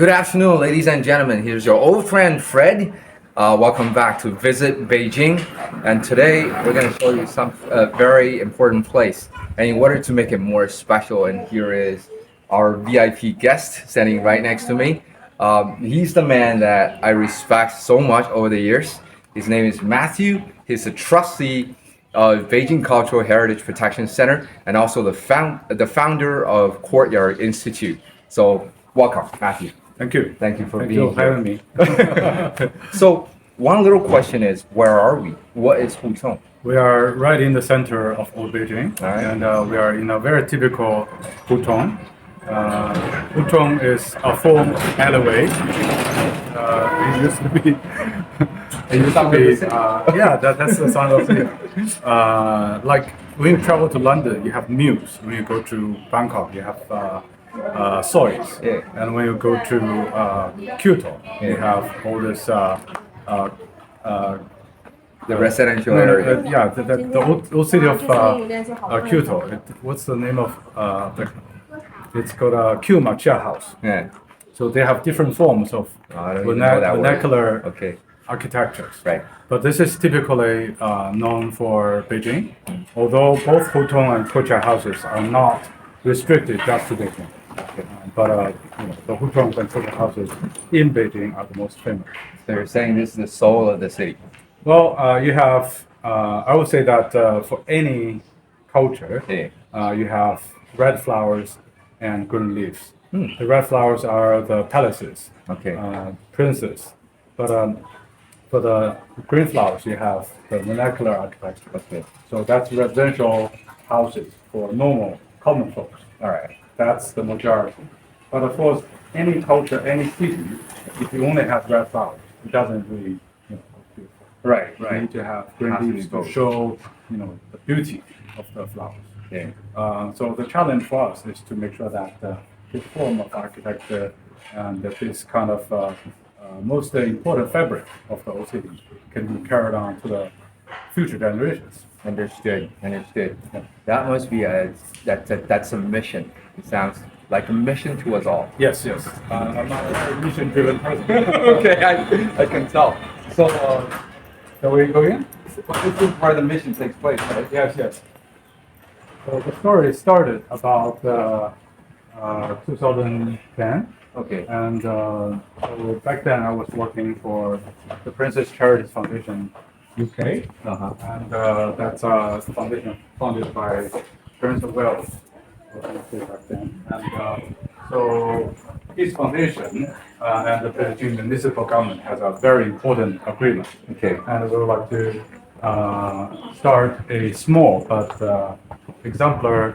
Good afternoon, ladies and gentlemen. Here's your old friend Fred. Welcome back to Visit Beijing. And today we're going to show you some very important place. And in order to make it more special, and here is our VIP guest standing right next to me. He's the man that I respect so much over the years. His name is Matthew. He's a trustee of Beijing Cultural Heritage Protection Center and also the founder of Courtyard Institute. So welcome, Matthew. Thank you. Thank you for Thank being you for having me. So one little question is, where are we? What is Hutong? We are right in the center of Old Beijing, Right. and we are in a very typical Hutong. Hutong is a form of alleyway. It used to be. That's the sound of it. Like when you travel to London, you have mews. When you go to Bangkok, you have soils. Yeah. And when you go to Kyoto, you have all this. The residential area. The old city of Kyoto. What's the name of it's called Shijia House. Yeah. So they have different forms of I don't even know that word. vernacular Okay. architectures. Right. But this is typically known for Beijing, although both Hutong and Courtyard houses are not restricted just to Beijing. Okay. The Hutongs and Courtyard houses in Beijing are the most famous. So you're saying this is the soul of the city. Well, you have, I would say that for any culture, Yeah. you have red flowers and green leaves. Hmm. The red flowers are the palaces, Okay. princes. But for the green flowers, you have the vernacular architecture. Okay. So that's residential houses for normal, common folks. All right. That's the majority. But of course, any culture, any city, if you only have red flowers, it doesn't really, look beautiful. Right. You Right. need to have green Has to be leaves to both. show, the beauty of the flowers. Yeah. So the challenge for us is to make sure that this form of architecture and that this kind of most important fabric of the old city can be carried on to the future generations. Understood. Understood. Yeah. That must be that's a mission. It sounds like a mission to us all. Yes. I'm not a mission-driven person. Okay, I can tell. So, Shall we go in? this is where the mission takes place, right? Yes. So the story started about 2010. Okay. And so back then I was working for the Princess Charities Foundation UK, Uh-huh. and that's a foundation funded by Prince of Wales back then. And so his foundation and the Beijing municipal government has a very important agreement. Okay. And we would like to start a small but exemplar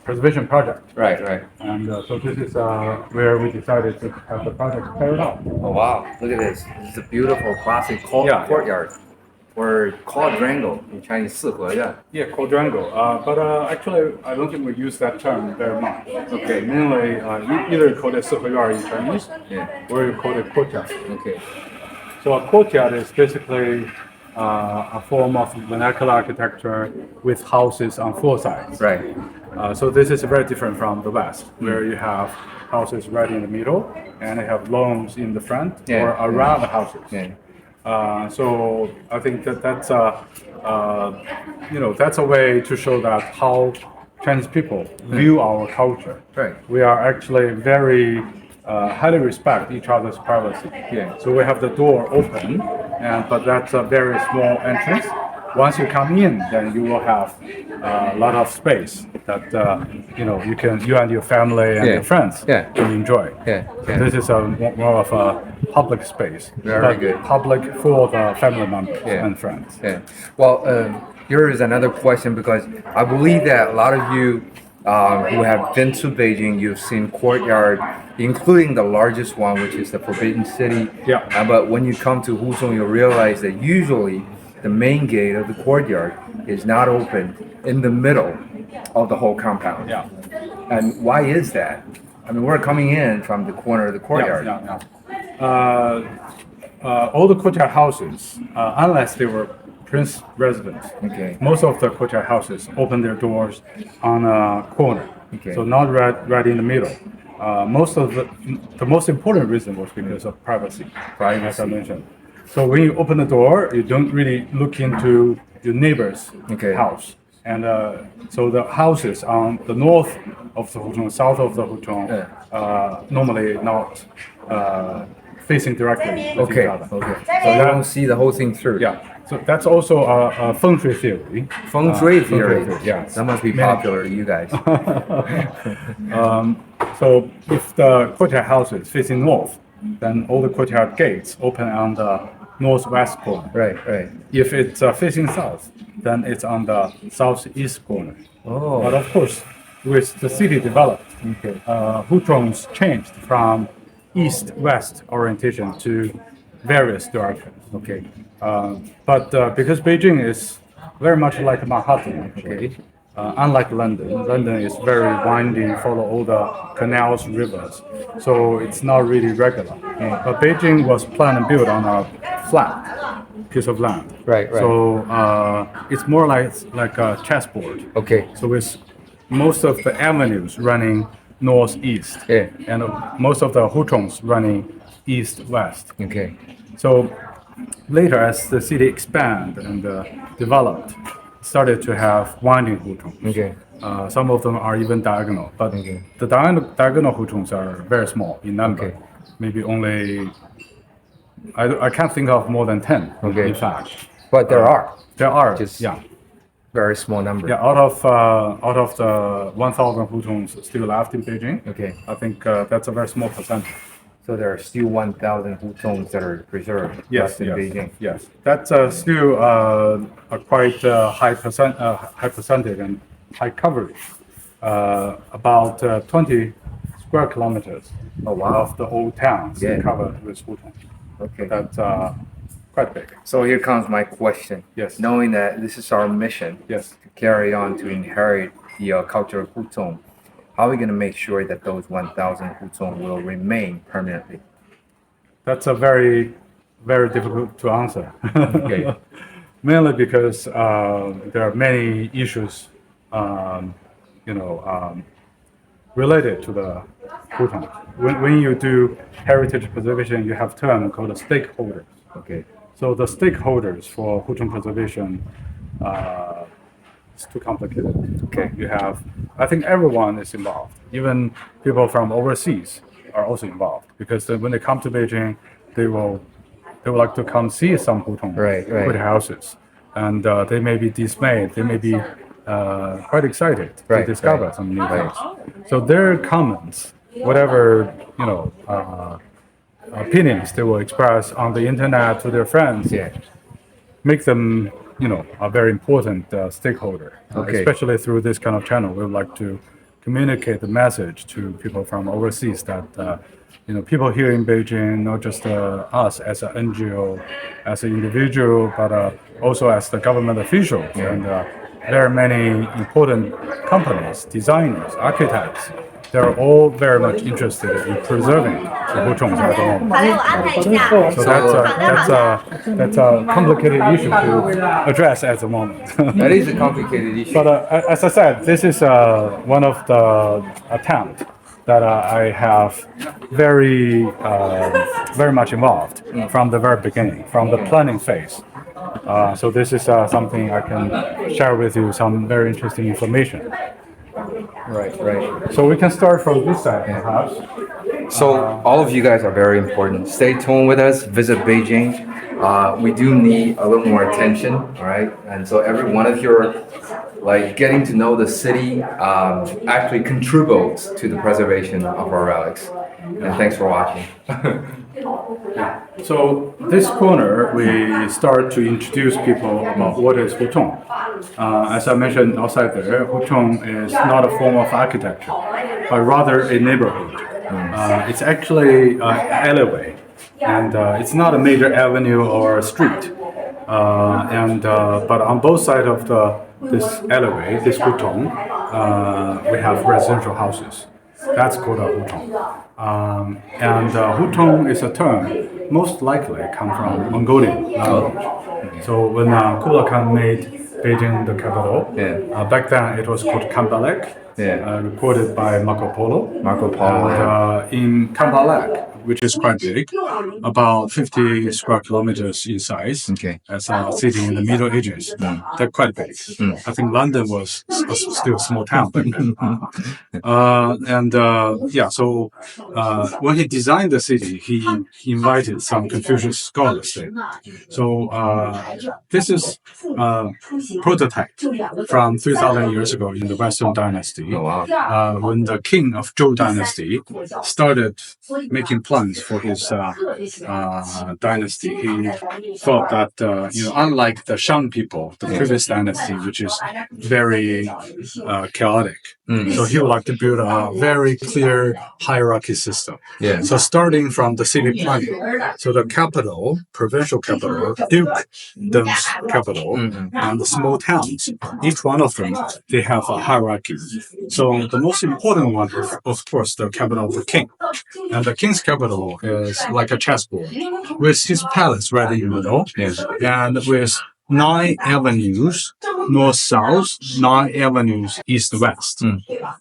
preservation project. Right. And so this is where we decided to have the project carried out. Oh wow! Look at this. This is a beautiful classic Yeah. courtyard, or quadrangle in Chinese. 四合院. Yeah, quadrangle. But actually, I don't think we use that term very much. Okay. Mainly, either you call it 四合院 in Chinese, Yeah. or you call it courtyard. Okay. So a courtyard is basically a form of vernacular architecture with houses on four sides. Right. So this is very different from the West, where you have houses right in the middle, and they have lawns in the front or around the houses. Yeah. So I think that's that's a way to show that how Chinese people view our culture. Right. We are actually very highly respect each other's privacy. Yeah. So we have the door open, but that's a very small entrance. Once you come in, then you will have a lot of space that you and your family and your friends can enjoy. Yeah. This is more of a public space. Very good. Public for the family members Yeah. and friends. Yeah. Well, here is another question, because I believe that a lot of you who have been to Beijing, you've seen Courtyard, including the largest one, which is the Forbidden City. Yeah. But when you come to Hutong, you realize that usually the main gate of the courtyard is not open in the middle of the whole compound. Yeah. And why is that? I mean, we're coming in from the corner of the courtyard. All the courtyard houses, unless they were prince residents, Okay. most of the courtyard houses open their doors on a corner. Okay. So not right in the middle. most of the most important reason was because of privacy, as I mentioned. So when you open the door, you don't really look into your neighbor's house. And so the houses on the north of the Hutong, south of the Hutong, normally not facing directly with each other. So you don't see the whole thing through. Yeah. So that's also a feng shui theory. Feng shui theory. Yeah. That must be popular to you guys. So if the courtyard house is facing north, then all the courtyard gates open on the northwest corner. Right. If it's facing south, then it's on the southeast corner. Oh. But of course, with the city developed, Hutongs changed from east-west orientation to various directions. But because Beijing is very much like Manhattan, actually, unlike London is very winding, follow all the canals, rivers, so it's not really regular. But Beijing was planned and built on a flat piece of land. Right. So it's more like a chessboard. So with most of the avenues running northeast, and most of the hutongs running east-west. So later, as the city expanded and developed, started to have winding hutongs. Some of them are even diagonal, but the diagonal hutongs are very small in number. Maybe only, I can't think of more than 10, in fact. But there are. There are, Just very small number. Yeah, out of the 1,000 hutongs still left in Beijing, I think that's a very small percentage. So there are still 1,000 hutongs that are preserved left in Beijing. Yes, that's still a quite high percentage and high coverage. About 20 square kilometers of the old town covered with hutongs. That's quite big. So here comes my question. Yes. Knowing that this is our mission Yes. to carry on to inherit the culture of Hutong, how are we going to make sure that those 1,000 Hutong will remain permanently? That's a very, very difficult to answer. Mainly because there are many issues, related to the Hutong. When you do heritage preservation, you have term called the stakeholders. So the stakeholders for Hutong preservation it's too complicated. You have, I think everyone is involved. Even people from overseas are also involved because when they come to Beijing, they would like to come see some Hutong good houses, and they may be dismayed. They may be quite excited to discover some new things. So their comments, whatever opinions they will express on the internet to their friends, make them a very important stakeholder, especially through this kind of channel. We would like to communicate the message to people from overseas that people here in Beijing, not just us as an NGO, as an individual, but also as the government officials. And there are many important companies, designers, architects. They're all very much interested in preserving the Hutongs at the moment. So that's a complicated issue to address at the moment. That is a complicated issue. But as I said, this is one of the attempts that I have very much involved from the very beginning, from the planning phase. So this is something I can share with you, some very interesting information. Right. So we can start from this side, perhaps. So all of you guys are very important. Stay tuned with us. Visit Beijing. We do need a little more attention, all right? And so every one of your getting to know the city actually contributes to the preservation of our relics. And thanks for watching. So this corner, we start to introduce people about what is Hutong. As I mentioned outside there, Hutong is not a form of architecture, but rather a neighborhood. It's actually an alleyway, and it's not a major avenue or street. But on both sides of this alleyway, this Hutong, we have residential houses. That's called a Hutong. Hutong is a term most likely come from Mongolian language. So when Kublai Khan made Beijing the capital, back then it was called Khanbelek, recorded by Marco Polo. Marco Polo. And, in Kambalak, which is quite big, about 50 square kilometers in size. Okay. As a city in the Middle Ages. They're quite big. I think London was still a small town back then. So when he designed the city, he invited some Confucius scholars there. So this is a prototype from 3,000 years ago in the Western Dynasty. Oh, wow. When the king of Zhou Dynasty started making plans for his dynasty, he thought that unlike the Shang people, the previous dynasty, which is very chaotic, so he would like to build a very clear hierarchy system. Yeah. So starting from the city planning, so the capital, provincial capital, dukedom's capital, and the small towns, each one of them, they have a hierarchy. So the most important one is, of course, the capital of the king. And the king's capital is like a chessboard with his palace right in the middle, and with 9 avenues north-south, 9 avenues east-west.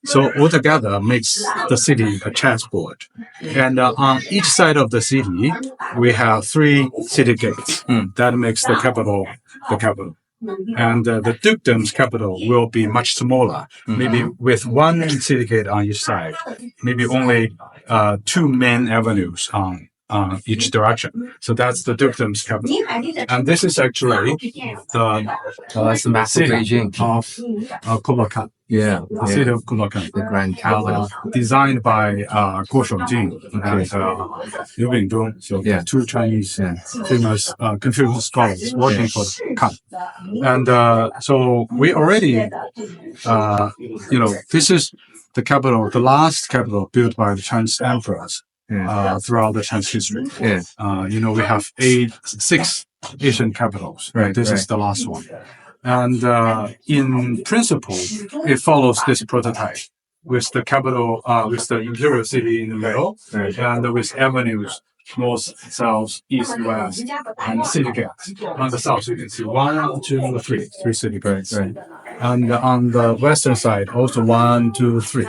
So altogether makes the city a chessboard. And on each side of the city, we have 3 city gates. That makes the capital the capital. And the dukedom's capital will be much smaller, maybe with 1 city gate on each side, maybe only 2 main avenues on each direction. So that's the dukedom's capital. And this is actually That's the map of Beijing. Of Kublai Khan. Yeah. The city of Kublai Khan. The grand capital. Designed by Guo Shoujing and Liu Bingzhong. So 2 Chinese famous Confucius scholars working for Khan. And so we already, this is the capital, the last capital built by the Chinese emperors. Throughout the Chinese history. We have 6 Asian capitals. Right. This is the last one. And in principle, it follows this prototype with the capital, with the imperial city in the middle, and with avenues north, south, east, west, and city gates. On the south, you can see 1, 2, 3 city gates. Right. And on the western side, also 1, 2, 3.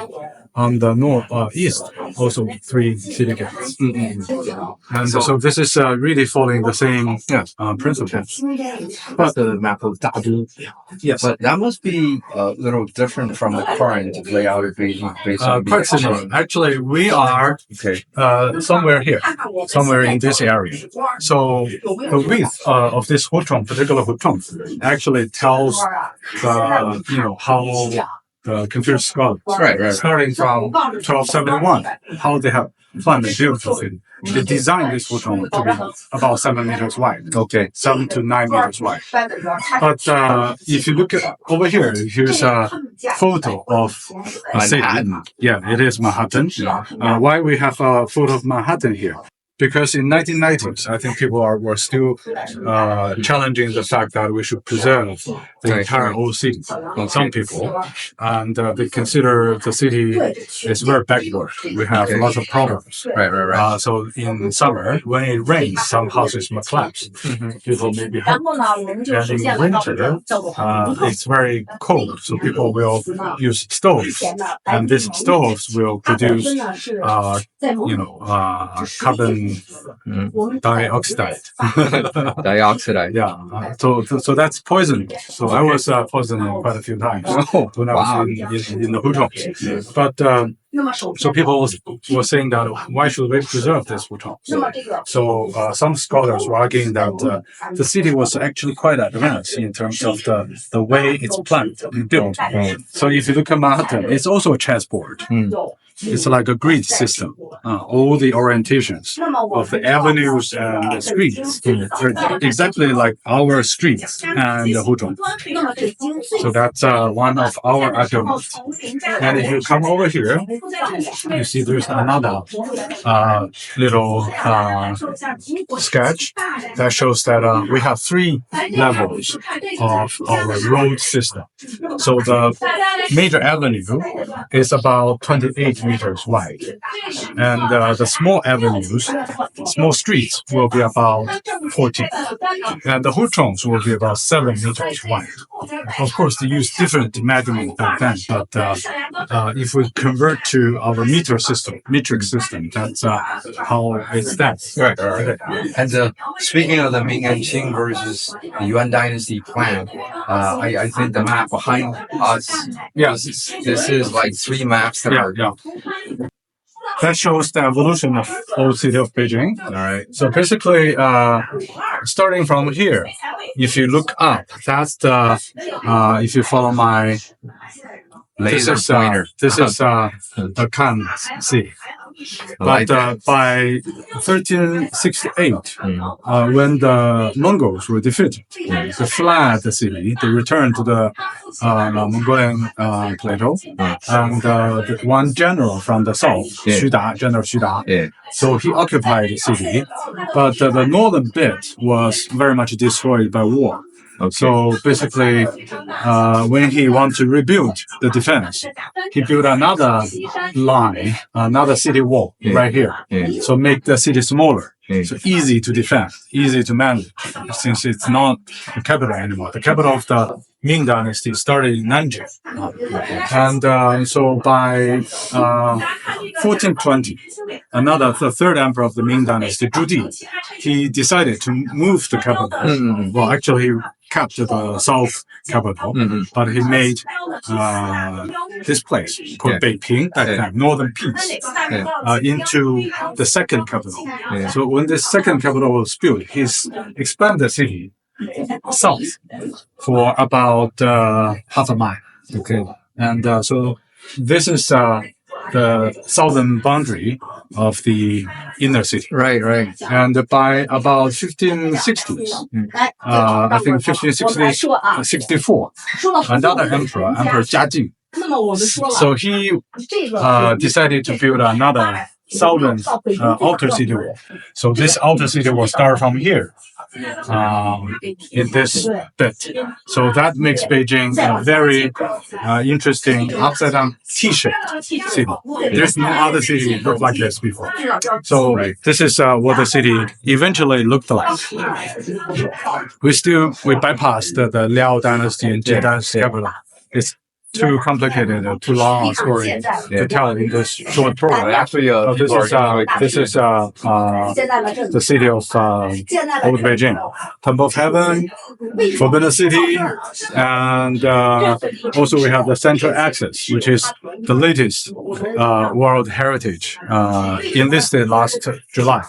On the east, also 3 city gates. And so this is really following the same principles. But the map of Dadu. Yes. But that must be a little different from the current layout of Beijing. Quite similar. Actually, we are somewhere here, somewhere in this area. So the width of this Hutong, particular Hutong, actually tells how the Confucius scholars, starting from 1271, how they have planned and built the city. They designed this Hutong to be about 7 meters wide. 7 to 9 meters wide. But if you look at over here, here's a photo of Manhattan. Yeah, it is Manhattan. Why we have a photo of Manhattan here? Because in 1990s, I think people were still challenging the fact that we should preserve the entire old city. Some people, and they consider the city is very backward. We have lots of problems. Right. So in summer, when it rains, some houses might collapse. People may be hurt. And in winter, it's very cold, so people will use stoves, and these stoves will produce, carbon dioxide. Yeah. So that's poison. So I was poisoned quite a few times when I was in the Hutongs. But so people were saying that why should we preserve this Hutong? So some scholars were arguing that the city was actually quite advanced in terms of the way it's planned and built. So if you look at Manhattan, it's also a chessboard. It's like a grid system. All the orientations of the avenues and the streets are exactly like our streets and the Hutong. So that's one of our arguments. And if you come over here, you see there's another little sketch that shows that we have 3 levels of our road system. So the major avenue is about 28 meters wide. And the small avenues, small streets will be about 14. And the Hutongs will be about 7 meters wide. Of course, they use different measurement back then, but if we convert to our metric system, that's how it stands. Right. And speaking of the Ming and Qing versus the Yuan Dynasty plan, I think the map behind us, this is like 3 maps that are. That shows the evolution of old city of Beijing. All right. So basically, starting from here, if you look up, that's the if you follow my Laser pointer. This is the Kan Sea. But by 1368, when the Mongols were defeated, they fled the city. They returned to the Mongolian plateau, and one general from the south, General Xu, so he occupied the city, but the northern bit was very much destroyed by war. Okay. So basically, when he wanted to rebuild the defense, he built another line, another city wall right here. So make the city smaller. So easy to defend, easy to manage, since it's not the capital anymore. The capital of the Ming Dynasty started in Nanjing. And so by 1420, the third emperor of the Ming Dynasty, Zhu Di, he decided to move the capital. Well, actually, he kept the south capital, but he made this place called Beijing, that time, Northern Peace, into the second capital. So when the second capital was built, he expanded the city south for about half a mile. Okay, and so this is the southern boundary of the inner city. Right. And by about 1560s, I think 1564, another emperor, Emperor Jiajing, so he decided to build another southern outer city wall. So this outer city will start from here. In this bit. So that makes Beijing a very interesting upside-down T-shaped city. There's no other city looked like this before. So this is what the city eventually looked like. We bypassed the Liao Dynasty and Jie Dynasty capital. It's too complicated, too long a story to tell in this short program. Actually, this is the city of Old Beijing, Temple of Heaven, Forbidden City, and also we have the Central Axis, which is the latest World Heritage enlisted last July.